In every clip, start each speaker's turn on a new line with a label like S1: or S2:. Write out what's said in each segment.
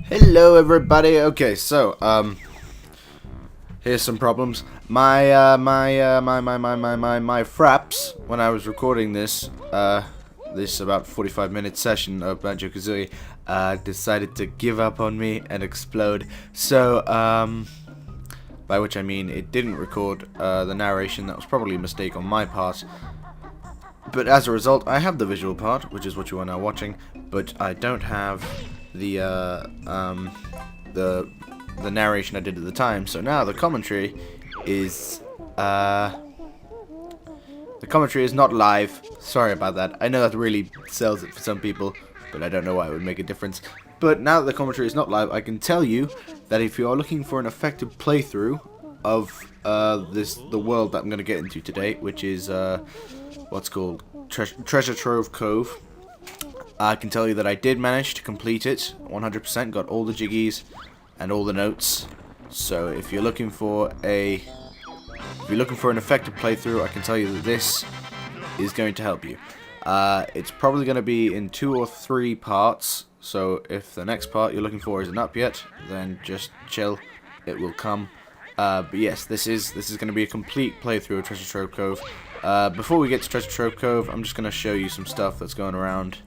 S1: Hello everybody. Okay, so here's some problems. My fraps when I was recording this this about 45-minute session of Banjo Kazooie decided to give up on me and explode. So by which I mean it didn't record the narration. That was probably a mistake on my part. But as a result, I have the visual part, which is what you are now watching, but I don't have the narration I did at the time. So now the commentary is not live. Sorry about that. I know that really sells it for some people, but I don't know why it would make a difference. But now that the commentary is not live, I can tell you that if you are looking for an effective playthrough of the world that I'm going to get into today, which is what's called Treasure Trove Cove, I can tell you that I did manage to complete it 100%, got all the jiggies and all the notes. So if you're looking for an effective playthrough, I can tell you that this is going to help you. It's probably going to be in 2 or 3 parts. So if the next part you're looking for isn't up yet, then just chill, it will come. But yes, this is going to be a complete playthrough of Treasure Trove Cove. Before we get to Treasure Trove Cove, I'm just going to show you some stuff that's going around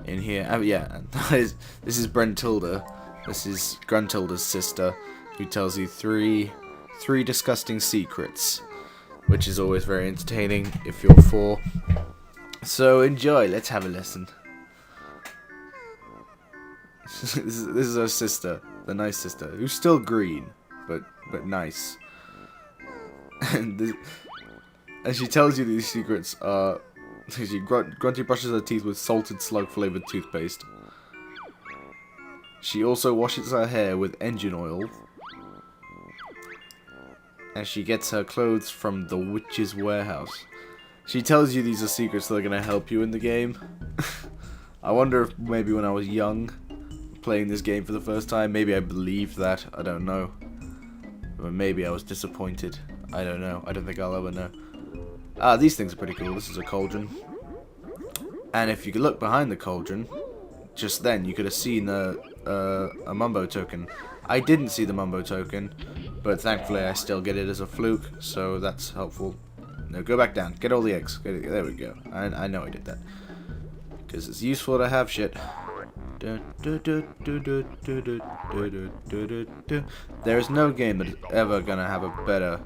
S1: in here. Yeah, this is Brentilda. This is Gruntilda's sister, who tells you three disgusting secrets, which is always very entertaining if you're 4. So enjoy. Let's have a listen. This is her sister, the nice sister, who's still green, but nice. And she tells you these secrets are. Grunty brushes her teeth with salted slug-flavored toothpaste. She also washes her hair with engine oil. And she gets her clothes from the witch's warehouse. She tells you these are secrets that are going to help you in the game. I wonder if maybe when I was young, playing this game for the first time, maybe I believed that. I don't know. Or maybe I was disappointed. I don't know. I don't think I'll ever know. These things are pretty cool. This is a cauldron. And if you could look behind the cauldron, just then you could have seen a Mumbo token. I didn't see the Mumbo token, but thankfully I still get it as a fluke, so that's helpful. No, go back down. Get all the eggs. There we go. I know I did that. Because it's useful to have shit. There is no game that is ever going to have a better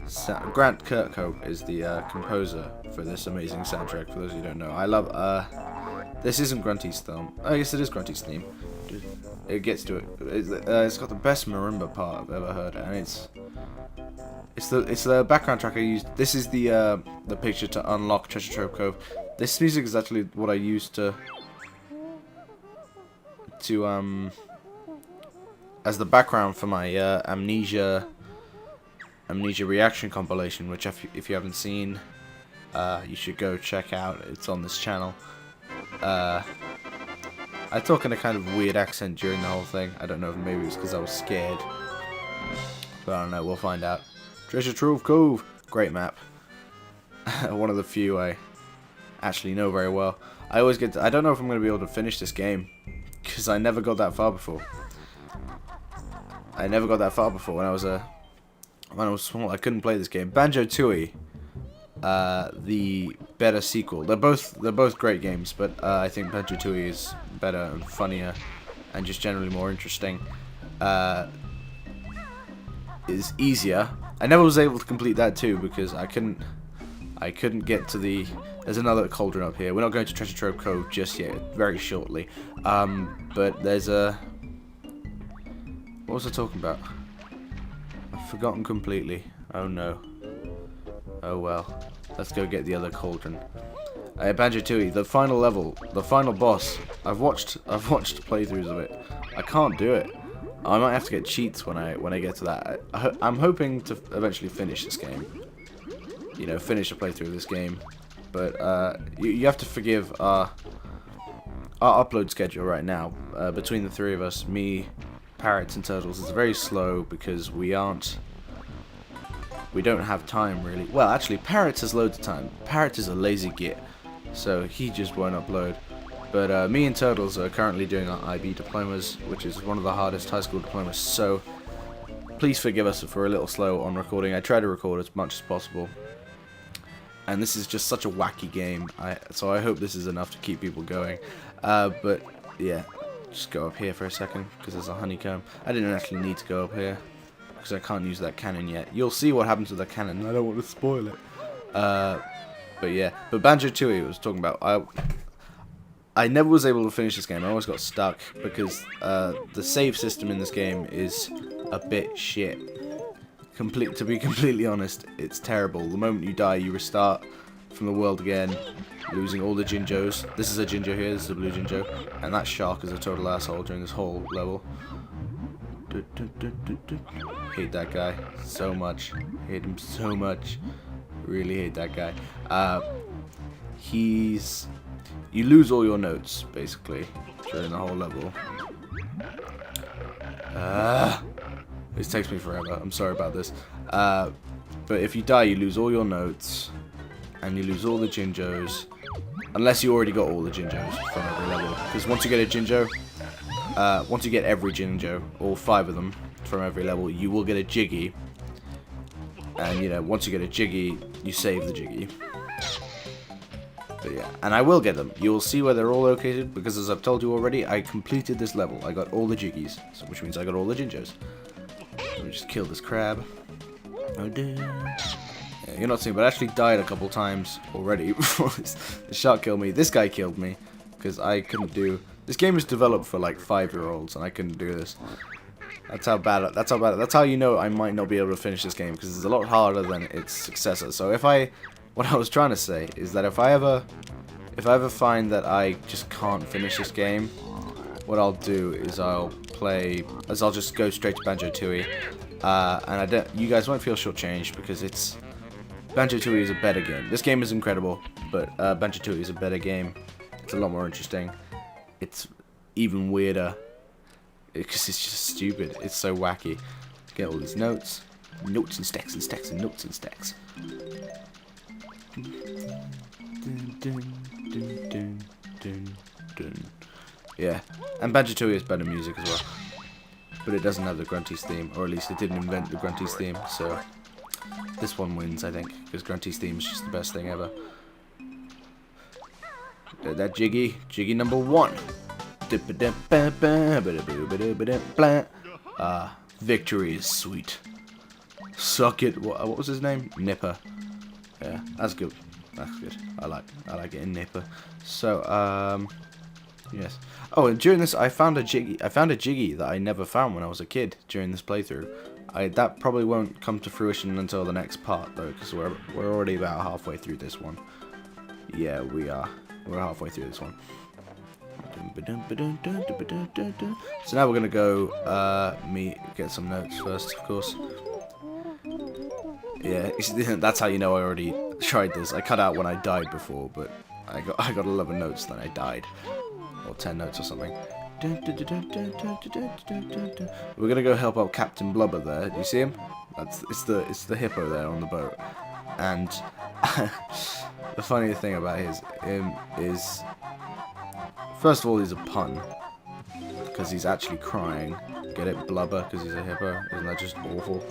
S1: sound. Grant Kirkhope is the composer for this amazing soundtrack, for those who don't know. I love, this isn't Grunty's theme. Oh, yes, it is Grunty's theme. It gets to it. It's got the best marimba part I've ever heard, and it's the background track I used. This is the picture to unlock Treasure Trove Cove. This music is actually what I used to as the background for my Amnesia reaction compilation, which if you haven't seen, you should go check out. It's on this channel. I talk in a kind of weird accent during the whole thing. I don't know if maybe it's because I was scared, but I don't know. We'll find out. Treasure Trove Cove, great map. One of the few I actually know very well. I don't know if I'm going to be able to finish this game, because I never got that far before. When I was small. I couldn't play this game. Banjo-Tooie, the better sequel. They're both great games, but I think Banjo-Tooie is better and funnier, and just generally more interesting. Is easier. I never was able to complete that too because I couldn't get to the. There's another cauldron up here. We're not going to Treasure Trove Cove just yet. Very shortly. But there's a. What was I talking about? I've forgotten completely. Oh no. Oh well. Let's go get the other cauldron. Banjo-Tooie, the final level, the final boss. I've watched playthroughs of it. I can't do it. I might have to get cheats when I get to that. I'm hoping to eventually finish this game. You know, finish a playthrough of this game. But you have to forgive our upload schedule right now. Between the 3 of us, me, Parrots, and Turtles, is very slow because we don't have time really. Well, actually, Parrots has loads of time. Parrots is a lazy git, so he just won't upload. But me and Turtles are currently doing our IB diplomas, which is one of the hardest high school diplomas, so please forgive us if we're a little slow on recording. I try to record as much as possible. And this is just such a wacky game, so I hope this is enough to keep people going. But yeah, just go up here for a second, because there's a honeycomb. I didn't actually need to go up here, because I can't use that cannon yet. You'll see what happens with the cannon, I don't want to spoil it. But yeah, but Banjo-Tooie was talking about, I never was able to finish this game. I always got stuck, because the save system in this game is a bit shit. To be completely honest, it's terrible. The moment you die, you restart from the world again, losing all the Jinjos. This is a Jinjo here, this is a blue Jinjo, and that shark is a total asshole during this whole level. Hate that guy so much. Hate him so much. Really hate that guy. You lose all your notes, basically, during the whole level. This takes me forever. I'm sorry about this. But if you die, you lose all your notes, and you lose all the Jinjos, unless you already got all the Jinjos from every level. Because once you get a Jinjo, once you get every Jinjo, all 5 of them from every level, you will get a Jiggy. And you know, once you get a Jiggy, you save the Jiggy. But yeah, and I will get them. You will see where they're all located, because as I've told you already, I completed this level. I got all the Jiggies, so which means I got all the Jinjos. Let me just kill this crab. Oh dear. Yeah, you're not seeing, but I actually died a couple times already before the shark killed me. This guy killed me because I couldn't do. This game is developed for like 5-year-olds, and I couldn't do this. That's how bad. That's how bad. That's how you know I might not be able to finish this game, because it's a lot harder than its successor. So what I was trying to say is that if I ever find that I just can't finish this game, what I'll do is I'll just go straight to Banjo-Tooie, and you guys won't feel shortchanged, because Banjo-Tooie is a better game. This game is incredible, but Banjo-Tooie is a better game. It's a lot more interesting. It's even weirder, because it's just stupid. It's so wacky. Get all these notes and stacks and stacks and notes and stacks. Yeah, and Banjo-Tooie is better music as well, but it doesn't have the Grunty's theme, or at least it didn't invent the Grunty's theme, so this one wins, I think, because Grunty's theme is just the best thing ever. That Jiggy number 1. Victory is sweet. Suck it. What was his name? Nipper. Yeah, that's good. That's good. I like it in Nipper. So, yes. Oh, and during this, I found a Jiggy that I never found when I was a kid during this playthrough. That probably won't come to fruition until the next part, though, because we're already about halfway through this one. Yeah, we are. We're halfway through this one. So now we're gonna go get some notes first, of course. Yeah, that's how you know I already tried this. I cut out when I died before, but I got 11 notes, then I died. Or 10 notes or something. We're gonna go help out Captain Blubber there. Do you see him? It's the hippo there on the boat. And the funny thing about him is, first of all, he's a pun, because he's actually crying. Get it, Blubber, because he's a hippo? Isn't that just awful?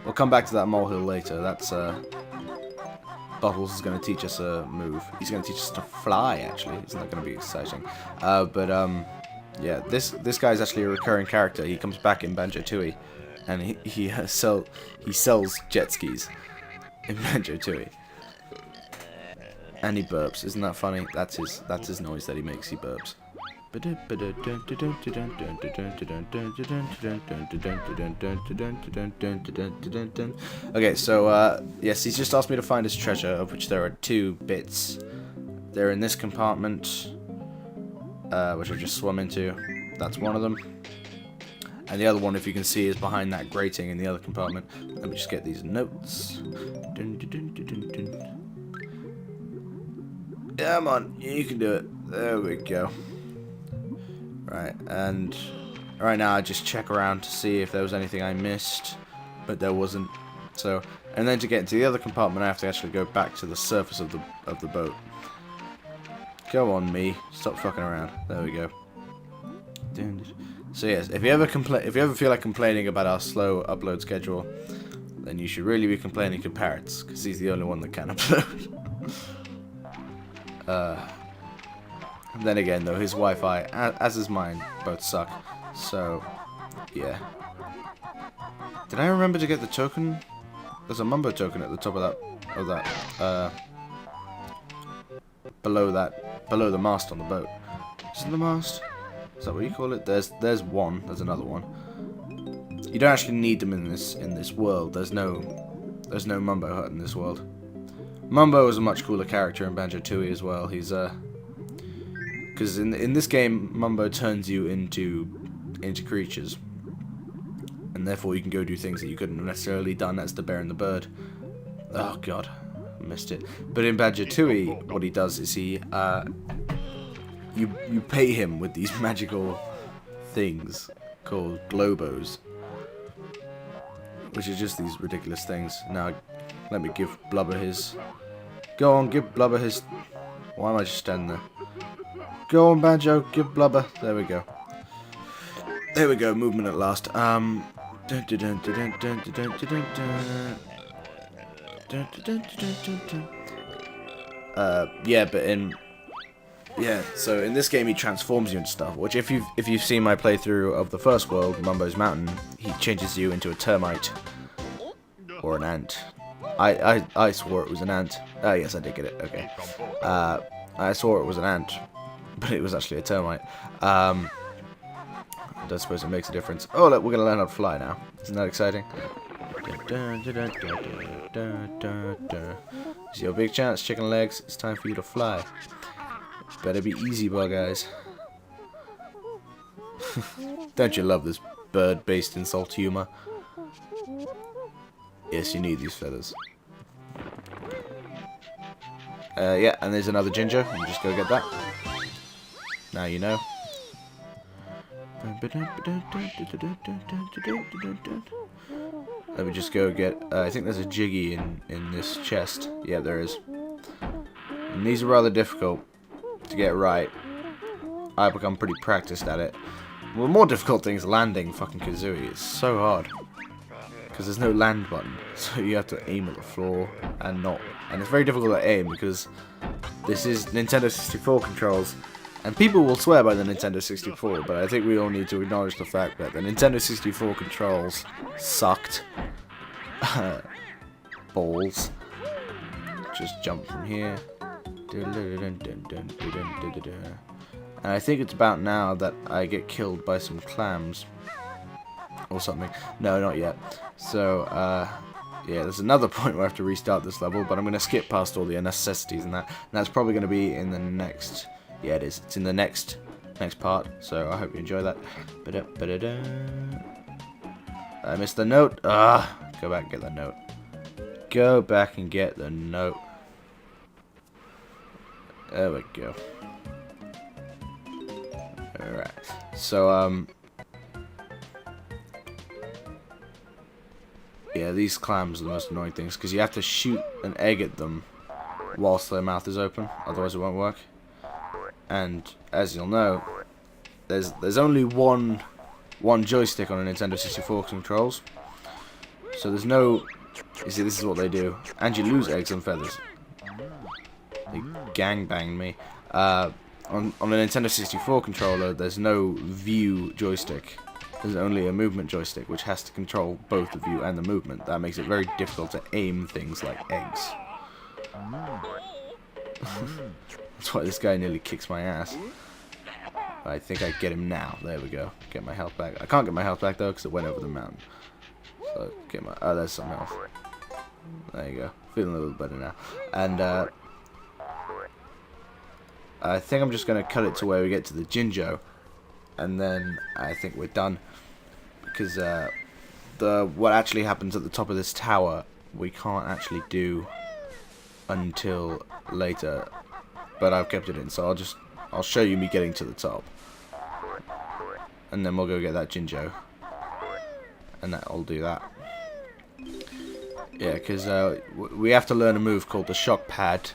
S1: We'll come back to that molehill later. That's Bubbles is going to teach us a move. He's going to teach us to fly, actually. Isn't that going to be exciting? Yeah, this guy's actually a recurring character. He comes back in Banjo-Tooie, and he sells jet skis in Banjo-Tooie. And he burps. Isn't that funny? That's his noise that he makes. He burps. Okay, so yes, he's just asked me to find his treasure, of which there are 2 bits. They're in this compartment, which I just swum into. That's one of them. And the other one, if you can see, is behind that grating in the other compartment. Let me just get these notes. Come on, you can do it. There we go. Right, and right now I just check around to see if there was anything I missed, but there wasn't. So, and then to get into the other compartment, I have to actually go back to the surface of the boat, Go on, me. Stop fucking around. There we go. So yes, if you ever feel like complaining about our slow upload schedule, then you should really be complaining to Parrots, because he's the only one that can upload. Then again, though, his Wi-Fi, as is mine, both suck. So, yeah. Did I remember to get the token? There's a Mumbo token at the top of that, below the mast on the boat. Is it the mast? Is that what you call it? There's one. There's another one. You don't actually need them in this world. There's no Mumbo hut in this world. Mumbo is a much cooler character in Banjo Tooie as well. He's because in this game Mumbo turns you into creatures, and therefore you can go do things that you couldn't have necessarily done as the bear and the bird. Oh god, I missed it. But in Banjo Tooie, what he does is he you pay him with these magical things called globos, which are just these ridiculous things. Now, let me give Blubber his. Go on, give Blubber his. Why am I just standing there? Go on, Banjo, give Blubber. There we go. There we go. Movement at last. Yeah, but so in this game he transforms you into stuff, which if you've seen my playthrough of the first world, Mumbo's Mountain, he changes you into a termite or an ant. I swore it was an ant. Oh yes, I did get it. Okay. I swore it was an ant, but it was actually a termite. I don't suppose it makes a difference. Oh look, we're gonna learn how to fly now. Isn't that exciting? It's your big chance, chicken legs. It's time for you to fly. Better be easy, bug eyes. Don't you love this bird-based insult humor? Yes, you need these feathers. Yeah, and there's another ginger. I'll just go get that. Now you know. Let me just go get. I think there's a jiggy in this chest. Yeah, there is. And these are rather difficult to get right. I've become pretty practiced at it. Well, the more difficult thing is landing fucking Kazooie. It's so hard. Because there's no land button. So you have to aim at the floor and not. And it's very difficult to aim because this is Nintendo 64 controls. And people will swear by the Nintendo 64, but I think we all need to acknowledge the fact that the Nintendo 64 controls sucked. Balls. Just jump from here. And I think it's about now that I get killed by some clams. Or something. No, not yet. So, yeah, there's another point where I have to restart this level, but I'm going to skip past all the unnecessities and that. And that's probably going to be in the next... Yeah, it is. It's in the next part, so I hope you enjoy that. I missed the note. Go back and get the note. Go back and get the note. There we go. Alright. So, yeah, these clams are the most annoying things, because you have to shoot an egg at them whilst their mouth is open, otherwise it won't work. And as you'll know, there's only one joystick on a Nintendo 64 controls. So there's no... You see, this is what they do. And you lose eggs and feathers. They gangbanged me. On a Nintendo 64 controller, there's no view joystick. There's only a movement joystick, which has to control both the view and the movement. That makes it very difficult to aim things like eggs. That's why this guy nearly kicks my ass. I think I get him now. There we go. Get my health back. I can't get my health back though because it went over the mountain. So get my. Oh, there's some health. There you go. Feeling a little better now. And I think I'm just gonna cut it to where we get to the Jinjo, and then I think we're done. Because what actually happens at the top of this tower we can't actually do until later. But I've kept it in, so I'll show you me getting to the top, and then we'll go get that Jinjo, and that'll do that. Yeah, because we have to learn a move called the shock pad,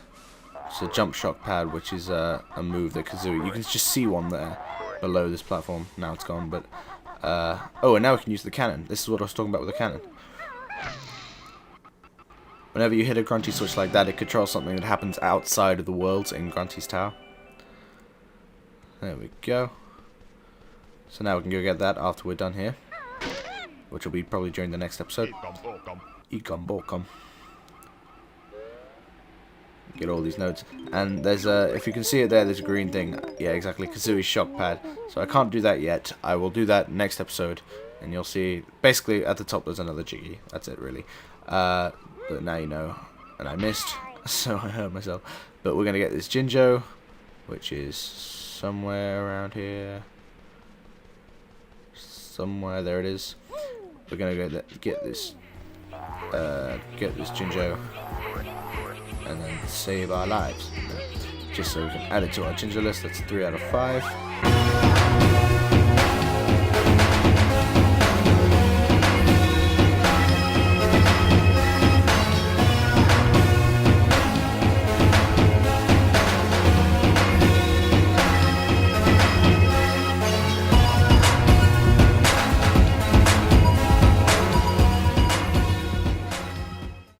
S1: It's a jump shock pad, which is a move that Kazooie. You can just see one there below this platform. Now it's gone, but oh, and now we can use the cannon. This is what I was talking about with the cannon. Whenever you hit a Grunty switch like that, it controls something that happens outside of the worlds in Grunty's tower. There we go. So now we can go get that after we're done here, which will be probably during the next episode. Ecom. Get all these notes, and there's a, if you can see it there, there's a green thing. Yeah, exactly, Kazooie's shock pad. So I can't do that yet. I will do that next episode, and you'll see. Basically, at the top there's another Jiggy. That's it, really. But now you know, and I missed, so I hurt myself. But we're gonna get this Jinjo, which is somewhere around here. Somewhere, there it is. We're gonna go get this Jinjo, and then save our lives, just so we can add it to our Jinjo list. That's 3 out of 5.